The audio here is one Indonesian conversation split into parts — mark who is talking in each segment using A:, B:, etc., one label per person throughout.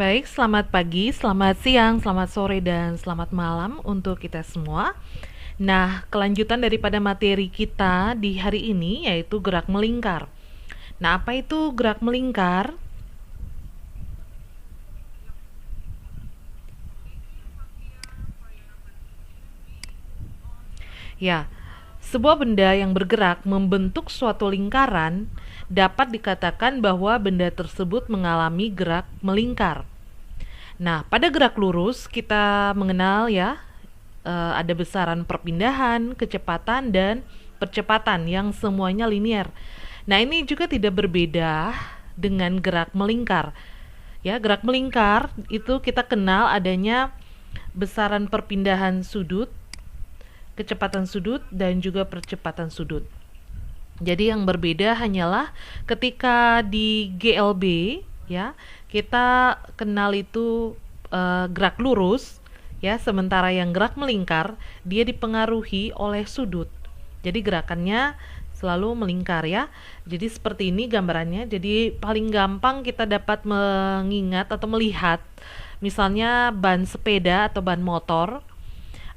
A: Baik, selamat pagi, selamat siang, selamat sore, dan selamat malam untuk kita semua. Nah, kelanjutan daripada materi kita di hari ini yaitu gerak melingkar. Nah, apa itu gerak melingkar? Ya, sebuah benda yang bergerak membentuk suatu lingkaran dapat dikatakan bahwa benda tersebut mengalami gerak melingkar. Nah, pada gerak lurus kita mengenal ya, ada besaran perpindahan, kecepatan, dan percepatan yang semuanya linear. Nah, ini juga tidak berbeda dengan gerak melingkar. Ya, gerak melingkar itu kita kenal adanya besaran perpindahan sudut, kecepatan sudut, dan juga percepatan sudut. Jadi yang berbeda hanyalah ketika di GLB ya, kita kenal itu gerak lurus ya, sementara yang gerak melingkar dia dipengaruhi oleh sudut. Jadi gerakannya selalu melingkar ya. Jadi seperti ini gambarannya. Jadi paling gampang kita dapat mengingat atau melihat misalnya ban sepeda atau ban motor,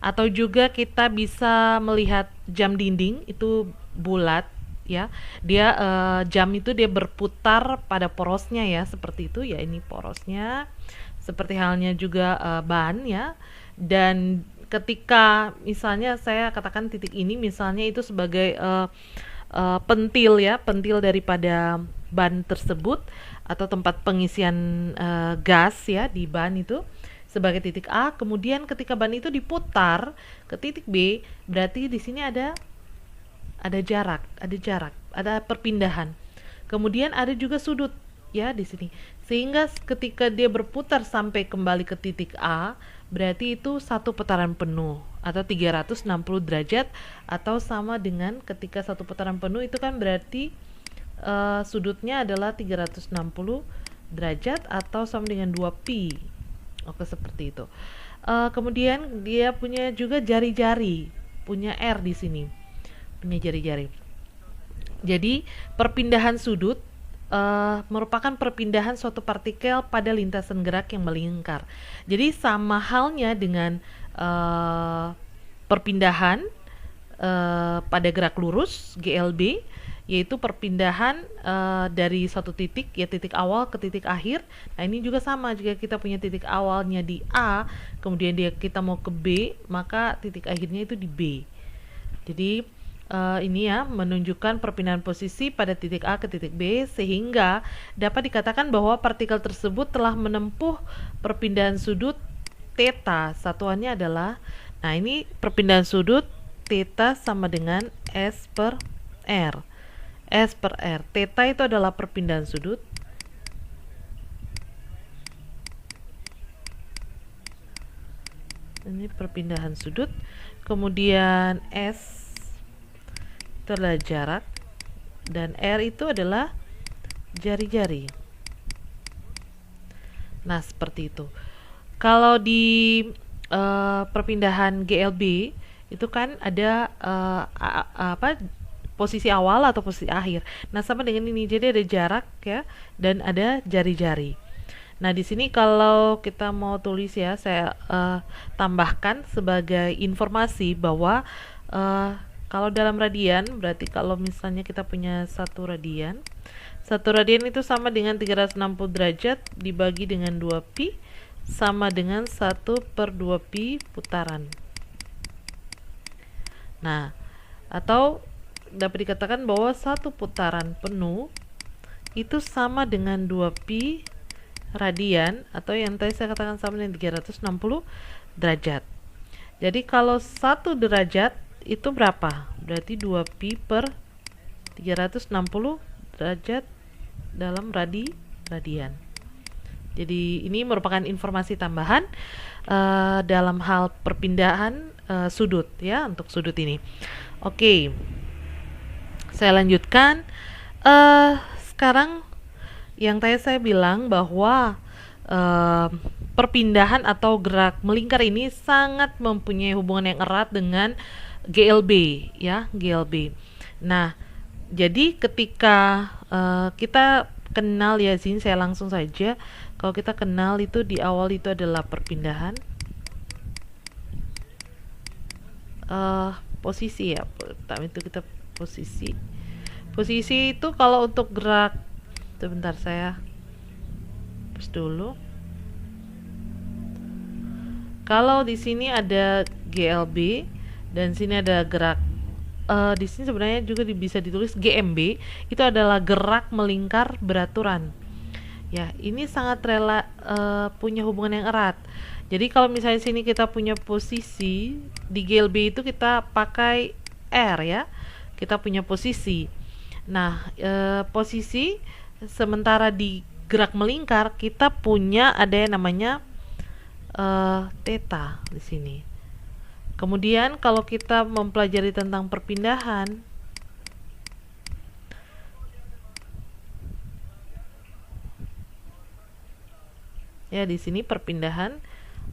A: atau juga kita bisa melihat jam dinding itu bulat ya, dia jam itu dia berputar pada porosnya ya, seperti itu ya, ini porosnya seperti halnya juga ban ya. Dan ketika misalnya saya katakan titik ini misalnya itu sebagai pentil ya, pentil daripada ban tersebut atau tempat pengisian gas ya di ban itu sebagai titik A. Kemudian ketika ban itu diputar ke titik B, berarti di sini ada jarak, ada perpindahan. Kemudian ada juga sudut ya di sini. Sehingga ketika dia berputar sampai kembali ke titik A, berarti itu satu putaran penuh atau 360 derajat, atau sama dengan ketika satu putaran penuh itu kan berarti sudutnya adalah 360 derajat atau sama dengan 2pi. Oke, seperti itu. Kemudian dia punya juga jari-jari, punya R di sini, punya jari-jari. Jadi perpindahan sudut merupakan perpindahan suatu partikel pada lintasan gerak yang melingkar. Jadi sama halnya dengan perpindahan pada gerak lurus GLB, yaitu perpindahan dari suatu titik ya, titik awal ke titik akhir. Nah, ini juga sama, jika kita punya titik awalnya di A, kemudian kita mau ke B, maka titik akhirnya itu di B. Jadi ini ya menunjukkan perpindahan posisi pada titik A ke titik B, sehingga dapat dikatakan bahwa partikel tersebut telah menempuh perpindahan sudut theta. Satuannya adalah, nah ini perpindahan sudut theta sama dengan S per R. S per R. Theta itu adalah perpindahan sudut. Ini perpindahan sudut. Kemudian S itu adalah jarak, dan R itu adalah jari-jari. Nah, seperti itu. Kalau di perpindahan GLB itu kan ada posisi awal atau posisi akhir. Nah, sama dengan ini. Jadi ada jarak ya, dan ada jari-jari. Nah, di sini kalau kita mau tulis ya, saya tambahkan sebagai informasi bahwa kalau dalam radian, berarti kalau misalnya kita punya satu radian itu sama dengan 360 derajat dibagi dengan 2pi, sama dengan 1/2pi putaran. Nah, atau dapat dikatakan bahwa satu putaran penuh itu sama dengan 2pi radian, atau yang tadi saya katakan sama dengan 360 derajat. Jadi kalau 1 derajat itu berapa? Berarti 2pi per 360 derajat dalam radian. Jadi ini merupakan informasi tambahan dalam hal perpindahan sudut ya, untuk sudut ini. Oke, saya lanjutkan. Sekarang yang tadi saya bilang bahwa perpindahan atau gerak melingkar ini sangat mempunyai hubungan yang erat dengan GLB ya, GLB. Nah, jadi ketika kita kenal ya, sini saya langsung saja. Kalau kita kenal itu di awal itu adalah perpindahan posisi ya. Pertama itu kita posisi itu kalau untuk gerak, sebentar saya hapus dulu. Kalau di sini ada GLB dan sini ada gerak, di sini sebenarnya juga bisa ditulis GMB, itu adalah gerak melingkar beraturan. Ya, ini sangat punya hubungan yang erat. Jadi kalau misalnya sini kita punya posisi, di GLB itu kita pakai R ya. Kita punya posisi. Nah, posisi, sementara di gerak melingkar kita punya ada yang namanya theta di sini. Kemudian kalau kita mempelajari tentang perpindahan, ya di sini perpindahan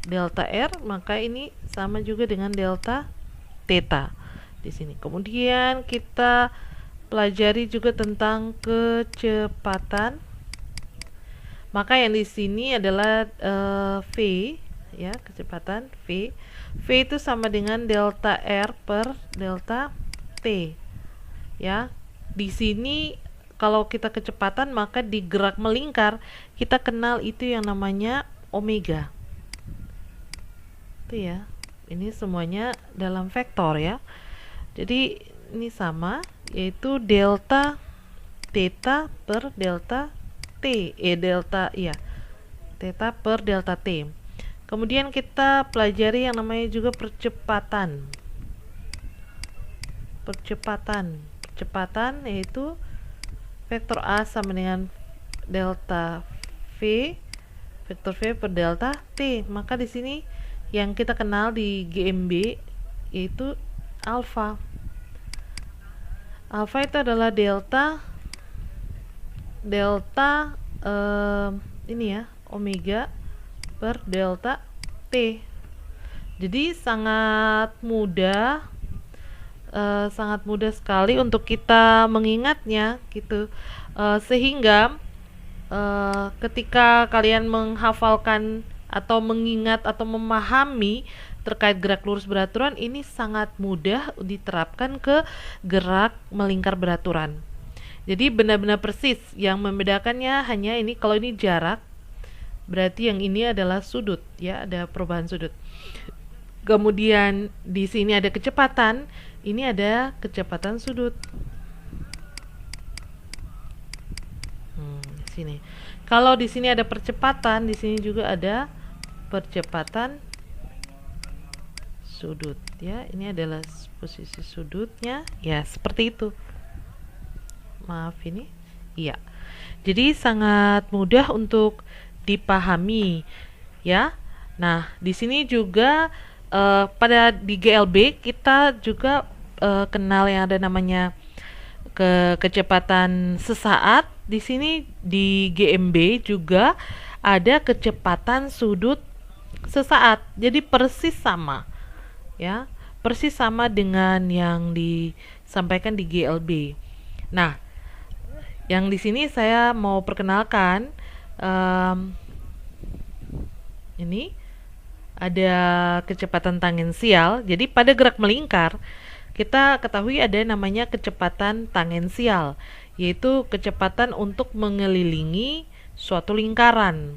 A: delta R, maka ini sama juga dengan delta theta di sini. Kemudian kita pelajari juga tentang kecepatan. Maka yang di sini adalah V ya, kecepatan V. V itu sama dengan delta R per delta T. Ya. Di sini kalau kita kecepatan, maka di gerak melingkar kita kenal itu yang namanya omega. Itu ya. Ini semuanya dalam vektor ya. Jadi ini sama, yaitu delta theta per delta T, theta per delta T. Kemudian kita pelajari yang namanya juga percepatan. Percepatan yaitu vektor A sama dengan delta V, vektor V per delta T. Maka di sini yang kita kenal di GMB yaitu alfa. Alfa itu adalah delta ini ya, omega per delta T. Jadi sangat mudah sekali untuk kita mengingatnya gitu. Sehingga ketika kalian menghafalkan atau mengingat atau memahami terkait gerak lurus beraturan, ini sangat mudah diterapkan ke gerak melingkar beraturan. Jadi benar-benar persis, yang membedakannya hanya ini, kalau ini jarak berarti yang ini adalah sudut ya, ada perubahan sudut. Kemudian di sini ada kecepatan, ini ada kecepatan sudut. Di sini. Kalau di sini ada percepatan, di sini juga ada percepatan sudut ya. Ini adalah posisi sudutnya ya, seperti itu. Maaf ini. Iya. Jadi sangat mudah untuk dipahami ya. Nah, di sini juga pada di GLB kita juga kenal yang ada namanya kecepatan sesaat. Di sini di GMB juga ada kecepatan sudut sesaat. Jadi persis sama ya, persis sama dengan yang disampaikan di GLB. Nah, yang di sini saya mau perkenalkan, ini ada kecepatan tangensial. Jadi pada gerak melingkar kita ketahui ada namanya kecepatan tangensial, yaitu kecepatan untuk mengelilingi suatu lingkaran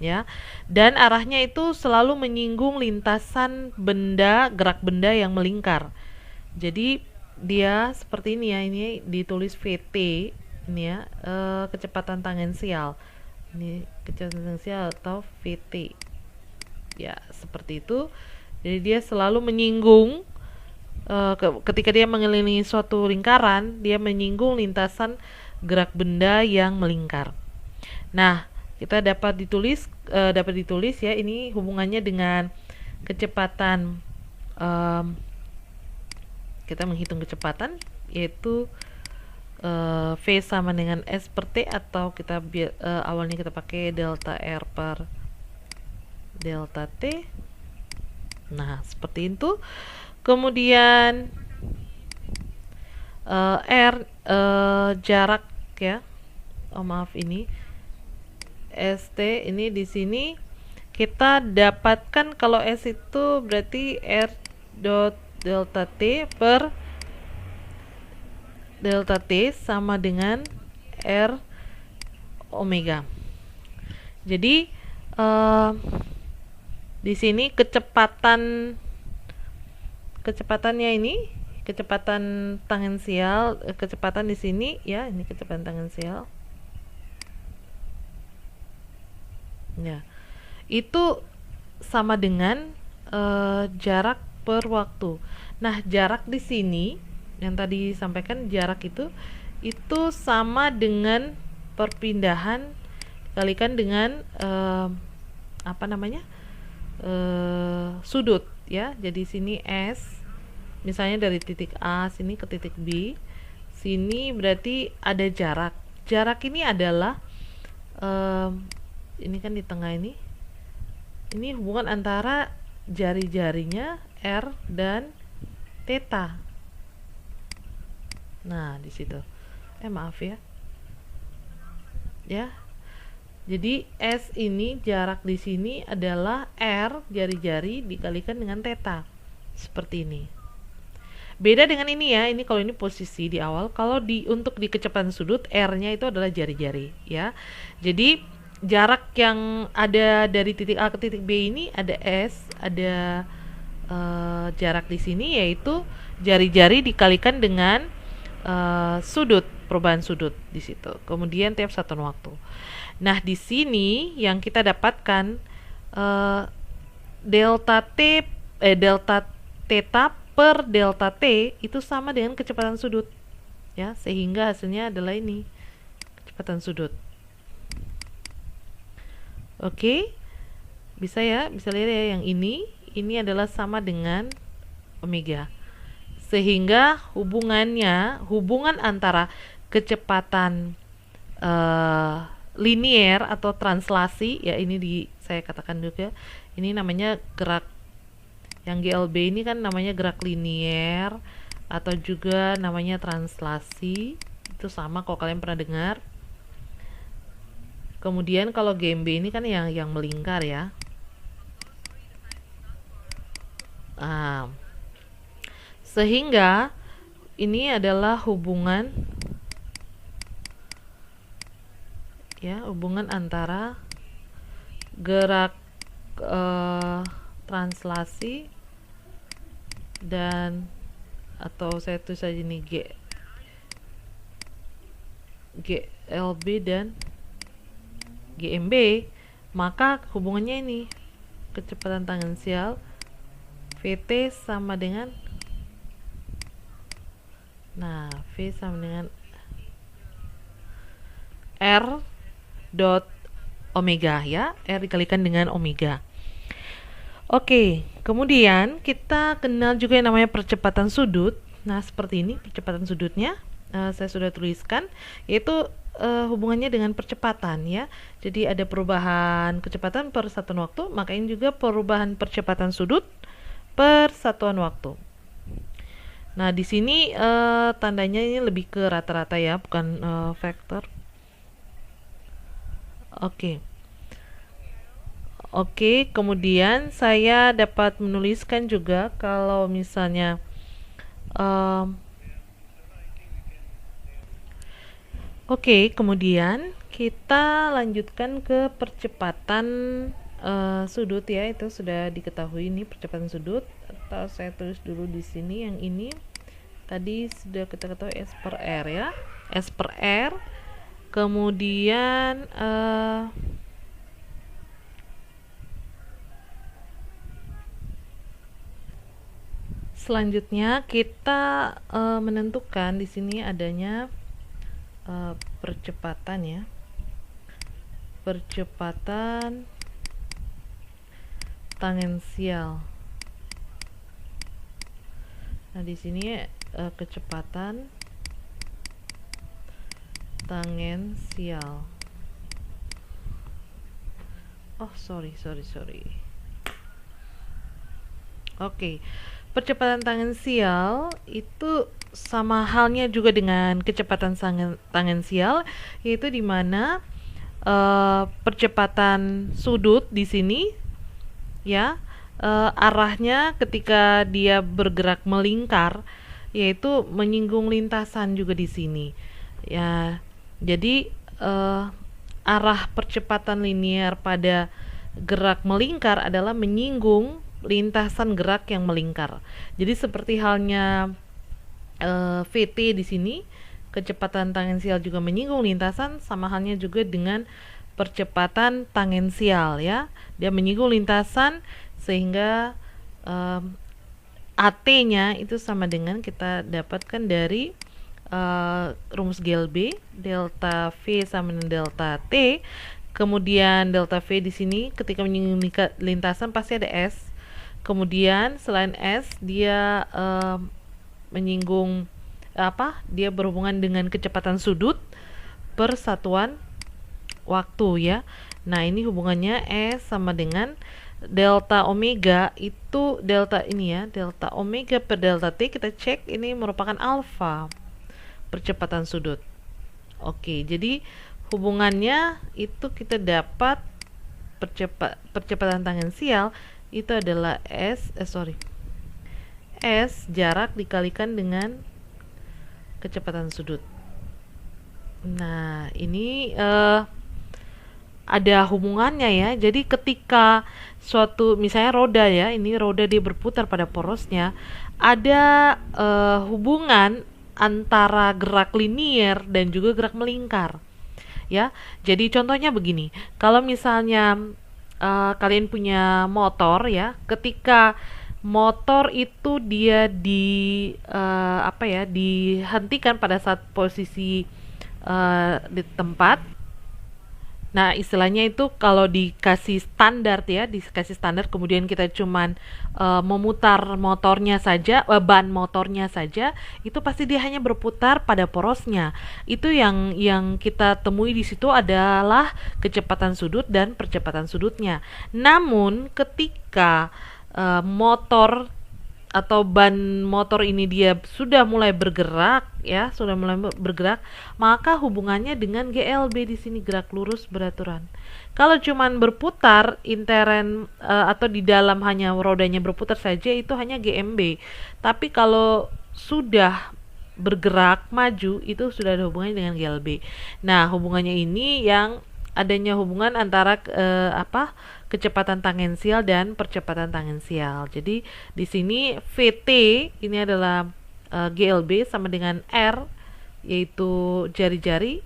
A: ya, dan arahnya itu selalu menyinggung lintasan benda, gerak benda yang melingkar. Jadi dia seperti ini ya, ini ditulis VT ini ya, kecepatan tangensial. Ini kecepatan tangensial atau VT ya, seperti itu. Jadi dia selalu menyinggung ketika dia mengelilingi suatu lingkaran, dia menyinggung lintasan gerak benda yang melingkar. Nah, kita dapat ditulis ya, ini hubungannya dengan kecepatan. Kita menghitung kecepatan, yaitu V sama dengan S per T, atau kita awalnya kita pakai delta R per delta T. Nah, seperti itu. Kemudian R jarak ya, oh maaf, ini ST ini di sini kita dapatkan kalau S itu berarti R dot delta T per delta T sama dengan R omega. Jadi di sini kecepatannya ini kecepatan tangensial, kecepatan di sini ya, ini kecepatan tangensial. Ya. Itu sama dengan jarak per waktu. Nah, jarak di sini yang tadi disampaikan, jarak itu sama dengan perpindahan dikalikan dengan apa namanya? Sudut ya. Jadi sini S misalnya dari titik A sini ke titik B. Sini berarti ada jarak. Jarak ini adalah ini kan di tengah ini. Ini hubungan antara jari-jarinya R dan theta. Nah, di situ. Maaf ya. Ya. Jadi S ini jarak di sini adalah R jari-jari dikalikan dengan theta. Seperti ini. Beda dengan ini ya. Ini kalau ini posisi di awal, kalau untuk di kecepatan sudut R-nya itu adalah jari-jari ya. Jadi jarak yang ada dari titik A ke titik B ini ada S, ada jarak di sini yaitu jari-jari dikalikan dengan sudut, perubahan sudut di situ. Kemudian tiap satuan waktu. Nah, di sini yang kita dapatkan delta theta per delta T itu sama dengan kecepatan sudut. Ya, sehingga hasilnya adalah ini, kecepatan sudut. Oke, bisa ya, bisa lihat ya yang ini adalah sama dengan omega. Sehingga hubungan antara kecepatan linier atau translasi ya, ini saya katakan juga, ini namanya gerak, yang GLB ini kan namanya gerak linier atau juga namanya translasi, itu sama kalau kalian pernah dengar. Kemudian kalau GMB ini kan yang melingkar ya. Sehingga ini adalah hubungan antara gerak translasi dan, atau saya tulis saja ini GLB dan GMB, maka hubungannya ini kecepatan tangensial VT sama dengan, nah, V sama dengan R dot omega ya, R dikalikan dengan omega. Oke, kemudian kita kenal juga yang namanya percepatan sudut. Nah, seperti ini percepatan sudutnya, saya sudah tuliskan, yaitu hubungannya dengan percepatan ya. Jadi ada perubahan kecepatan per satuan waktu, maka ini juga perubahan percepatan sudut per satuan waktu. Nah, di sini tandanya ini lebih ke rata-rata ya, bukan vektor. Oke, kemudian saya dapat menuliskan juga kalau misalnya kemudian kita lanjutkan ke percepatan sudut ya, itu sudah diketahui ini percepatan sudut, atau saya tulis dulu di sini yang ini tadi sudah kita ketahui S per R ya, S per R. Kemudian selanjutnya kita menentukan di sini adanya percepatan ya, percepatan tangensial. Nah, di sini kecepatan tangensial. Sorry. Oke, percepatan tangensial itu sama halnya juga dengan kecepatan tangensial, yaitu di mana percepatan sudut di sini ya, arahnya ketika dia bergerak melingkar yaitu menyinggung lintasan juga di sini ya. Jadi arah percepatan linear pada gerak melingkar adalah menyinggung lintasan gerak yang melingkar. Jadi seperti halnya VT di sini, kecepatan tangensial juga menyinggung lintasan, sama halnya juga dengan percepatan tangensial ya. Dia menyinggung lintasan sehingga AT-nya itu sama dengan kita dapatkan dari rumus GLB, delta V sama dengan delta T. Kemudian delta V di sini ketika menyinggung lintasan pasti ada S. Kemudian selain S dia menyinggung dia berhubungan dengan kecepatan sudut per satuan waktu ya. Nah, ini hubungannya S sama dengan delta omega, itu delta ini ya, delta omega per delta T, kita cek ini merupakan alfa percepatan sudut. Oke, jadi hubungannya itu kita dapat percepatan tangensial itu adalah S jarak dikalikan dengan kecepatan sudut. Nah, ini ada hubungannya ya. Jadi ketika suatu misalnya roda ya, ini roda dia berputar pada porosnya, ada hubungan antara gerak linier dan juga gerak melingkar ya. Jadi contohnya begini, kalau misalnya kalian punya motor ya, ketika motor itu dia dihentikan pada saat posisi di tempat. Nah, istilahnya itu kalau dikasih standar ya, dikasih standar kemudian kita cuman memutar motornya saja, ban motornya saja, itu pasti dia hanya berputar pada porosnya. Itu yang kita temui di situ adalah kecepatan sudut dan percepatan sudutnya. Namun ketika motor atau ban motor ini dia sudah mulai bergerak ya, maka hubungannya dengan GLB di sini, gerak lurus beraturan. Kalau cuman berputar intern atau di dalam hanya rodanya berputar saja, itu hanya GMB. Tapi kalau sudah bergerak maju itu sudah ada hubungannya dengan GLB. Nah, hubungannya ini yang adanya hubungan antara kecepatan tangensial dan percepatan tangensial. Jadi di sini VT ini adalah GLB sama dengan R, yaitu jari-jari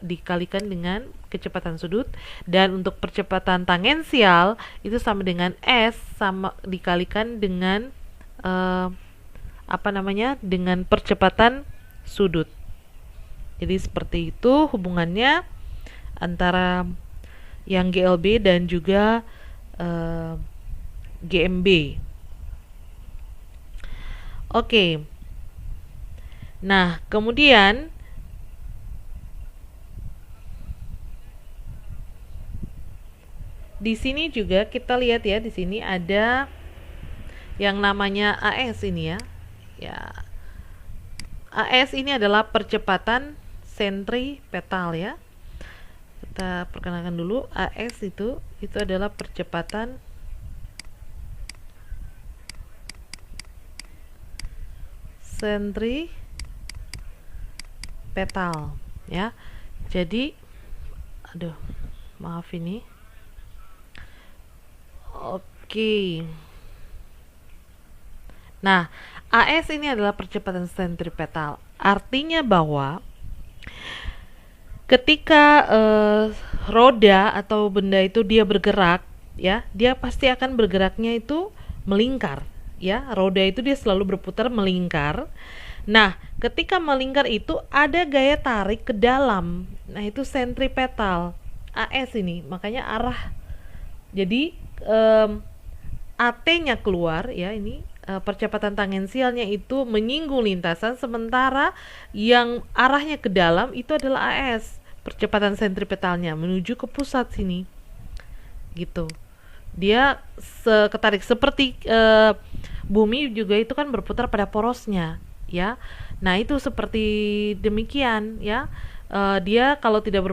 A: dikalikan dengan kecepatan sudut, dan untuk percepatan tangensial itu sama dengan S sama dikalikan dengan dengan percepatan sudut. Jadi seperti itu hubungannya antara yang GLB dan juga GMB. Oke. Nah, kemudian di sini juga kita lihat ya, di sini ada yang namanya AS ini ya. Ya. AS ini adalah percepatan sentripetal ya. Kita perkenalkan dulu, AS itu adalah percepatan sentripetal ya. Jadi maaf ini. Oke. Nah, AS ini adalah percepatan sentripetal. Artinya bahwa ketika roda atau benda itu dia bergerak ya, dia pasti akan bergeraknya itu melingkar ya. Roda itu dia selalu berputar melingkar. Nah, ketika melingkar itu ada gaya tarik ke dalam. Nah, itu sentripetal AS ini, makanya arah. Jadi AT-nya keluar ya, ini percepatan tangensialnya itu menyinggung lintasan, sementara yang arahnya ke dalam itu adalah AS, percepatan sentripetalnya menuju ke pusat sini gitu. Dia ketarik seperti bumi juga itu kan berputar pada porosnya. ya. Nah, itu seperti demikian ya. Dia kalau tidak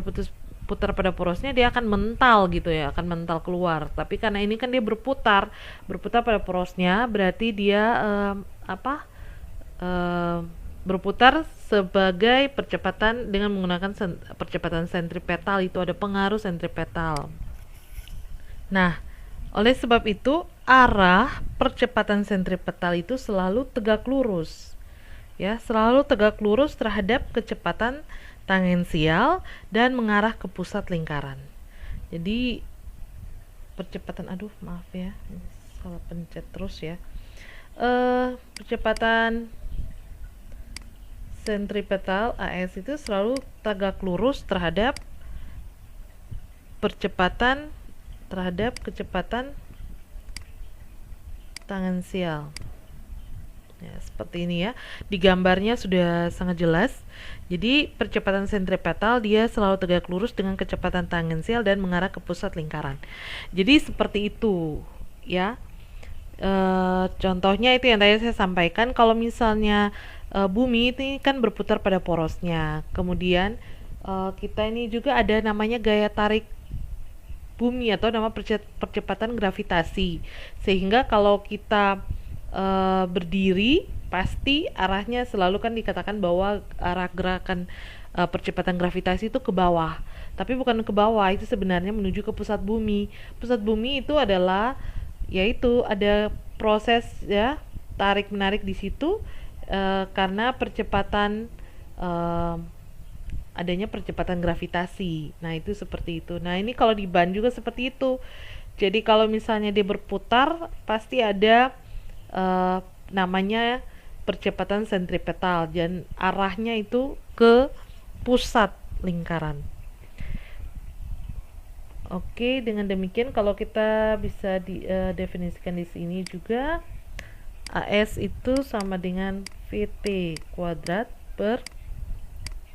A: putar pada porosnya, dia akan mental gitu ya, akan mental keluar. Tapi karena ini kan dia berputar pada porosnya, berarti dia apa? Berputar sebagai percepatan dengan menggunakan percepatan sentripetal, itu ada pengaruh sentripetal. Nah, oleh sebab itu arah percepatan sentripetal itu selalu tegak lurus. Ya, selalu tegak lurus terhadap kecepatan tangensial dan mengarah ke pusat lingkaran. Jadi percepatan, aduh maaf ya, salah pencet terus ya. Percepatan sentripetal AS itu selalu tegak lurus terhadap kecepatan tangensial. Ya, seperti ini ya. Di gambarnya sudah sangat jelas. Jadi percepatan sentripetal dia selalu tegak lurus dengan kecepatan tangensial dan mengarah ke pusat lingkaran. Jadi seperti itu ya. Contohnya itu yang tadi saya sampaikan, kalau misalnya bumi ini kan berputar pada porosnya. Kemudian kita ini juga ada namanya gaya tarik bumi atau nama percepatan gravitasi. Sehingga kalau kita berdiri, pasti arahnya selalu kan dikatakan bahwa arah gerakan percepatan gravitasi itu ke bawah. Tapi bukan ke bawah, itu sebenarnya menuju ke pusat bumi. Pusat bumi itu adalah yaitu ada proses ya tarik menarik di situ karena percepatan adanya percepatan gravitasi. Nah, itu seperti itu. Nah, ini kalau di ban juga seperti itu. Jadi kalau misalnya dia berputar, pasti ada namanya percepatan sentripetal dan arahnya itu ke pusat lingkaran. Oke, dengan demikian kalau kita bisa definisikan di sini juga AS itu sama dengan VT kuadrat per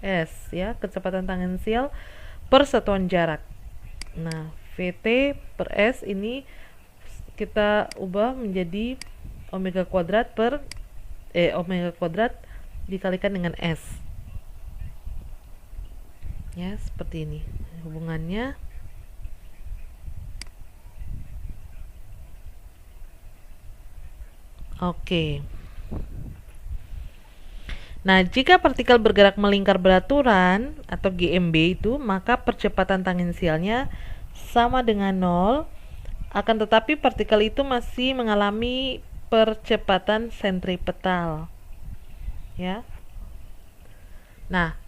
A: S ya, kecepatan tangensial per satuan jarak. Nah, VT per S ini kita ubah menjadi omega kuadrat dikalikan dengan S. Ya, seperti ini hubungannya. Oke. Nah, jika partikel bergerak melingkar beraturan atau GMB itu, maka percepatan tangensialnya sama dengan 0, akan tetapi partikel itu masih mengalami percepatan sentripetal. Ya. Nah,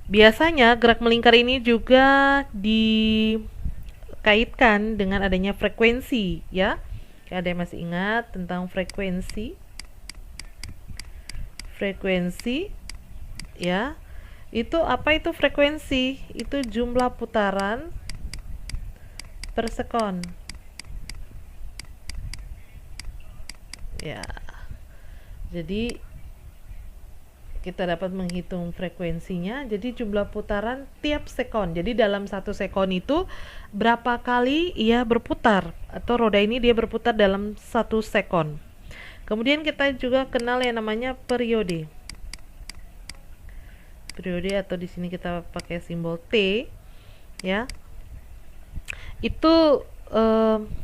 A: biasanya gerak melingkar ini juga dikaitkan dengan adanya frekuensi, ya. Ada yang masih ingat tentang frekuensi? Frekuensi ya, itu apa itu frekuensi? Itu jumlah putaran per sekon ya. Jadi kita dapat menghitung frekuensinya, jadi jumlah putaran tiap sekon. Jadi dalam 1 sekon itu berapa kali ia berputar, atau roda ini dia berputar dalam 1 sekon. Kemudian kita juga kenal yang namanya periode. Periode atau di sini kita pakai simbol T, ya. Itu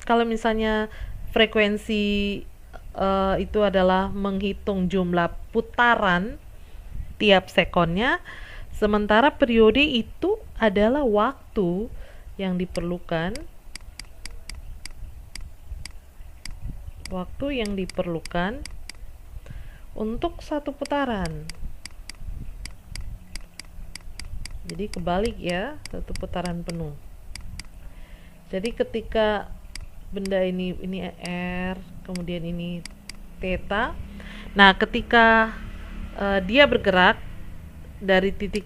A: kalau misalnya frekuensi itu adalah menghitung jumlah putaran tiap sekonnya, sementara periode itu adalah waktu yang diperlukan untuk 1 putaran. Jadi kebalik ya, 1 putaran penuh. Jadi ketika benda ini R, kemudian ini theta. Nah, ketika dia bergerak dari titik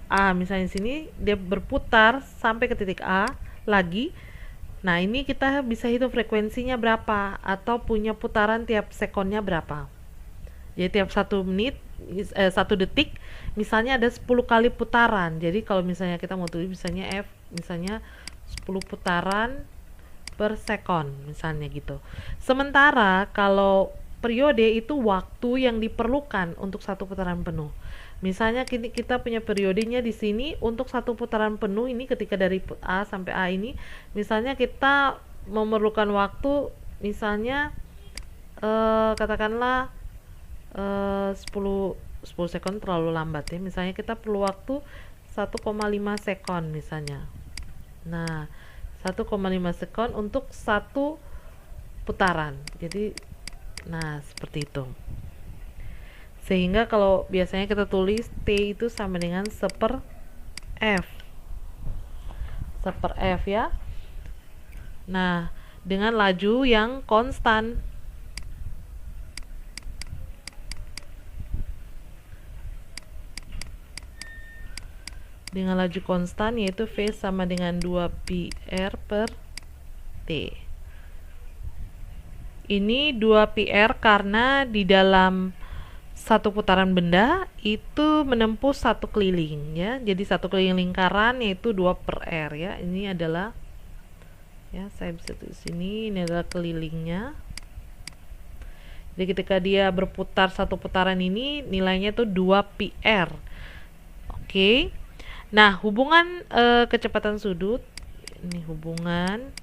A: A, misalnya sini dia berputar sampai ke titik A lagi. Nah, ini kita bisa hitung frekuensinya berapa atau punya putaran tiap sekonnya berapa. Jadi tiap 1 menit 1 detik misalnya ada 10 kali putaran. Jadi kalau misalnya kita mau tulis misalnya F, misalnya 10 putaran per sekon misalnya gitu. Sementara kalau periode itu waktu yang diperlukan untuk satu putaran penuh. Misalnya kita punya periodenya di sini untuk satu putaran penuh ini, ketika dari A sampai A ini, misalnya kita memerlukan waktu misalnya katakanlah 10 sekon terlalu lambat ya. Misalnya kita perlu waktu 1,5 sekon misalnya. Nah, 1,5 sekon untuk satu putaran. Jadi, nah seperti itu. Sehingga kalau biasanya kita tulis T itu sama dengan seper F. Seper F ya. Nah, dengan laju yang konstan. Dengan laju konstan, yaitu V sama dengan 2πr per T. Ini 2πr karena di dalam satu putaran benda itu menempuh satu keliling ya. Jadi satu keliling lingkaran yaitu 2 per R ya. Ini adalah ya, saya bisa tulis sini, ini adalah kelilingnya. Jadi ketika dia berputar satu putaran ini nilainya tuh 2πr. Oke. Nah, hubungan kecepatan sudut, ini hubungan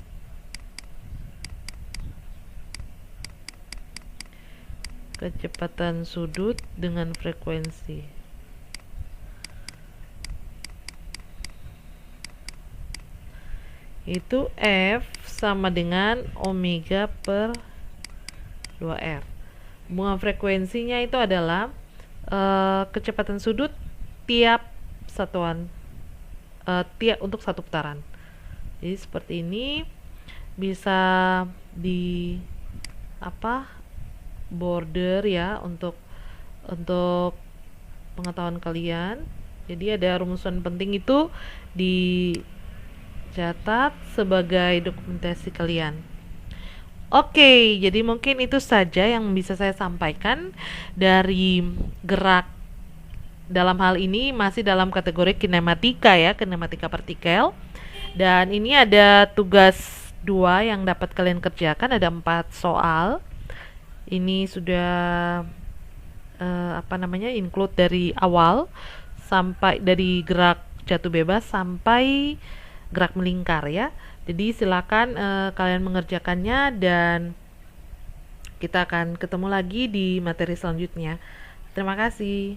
A: kecepatan sudut dengan frekuensi. Itu F sama dengan omega per 2R. Hubungan frekuensinya itu adalah kecepatan sudut tiap satuan tiap untuk satu putaran. Jadi seperti ini, bisa di border ya untuk pengetahuan kalian. Jadi ada rumusan penting itu dicatat sebagai dokumentasi kalian. Oke, jadi mungkin itu saja yang bisa saya sampaikan dari gerak. Dalam hal ini masih dalam kategori kinematika ya, kinematika partikel. Dan ini ada tugas 2 yang dapat kalian kerjakan, ada 4 soal. Ini sudah include dari awal sampai dari gerak jatuh bebas sampai gerak melingkar ya. Jadi silakan kalian mengerjakannya, dan kita akan ketemu lagi di materi selanjutnya. Terima kasih.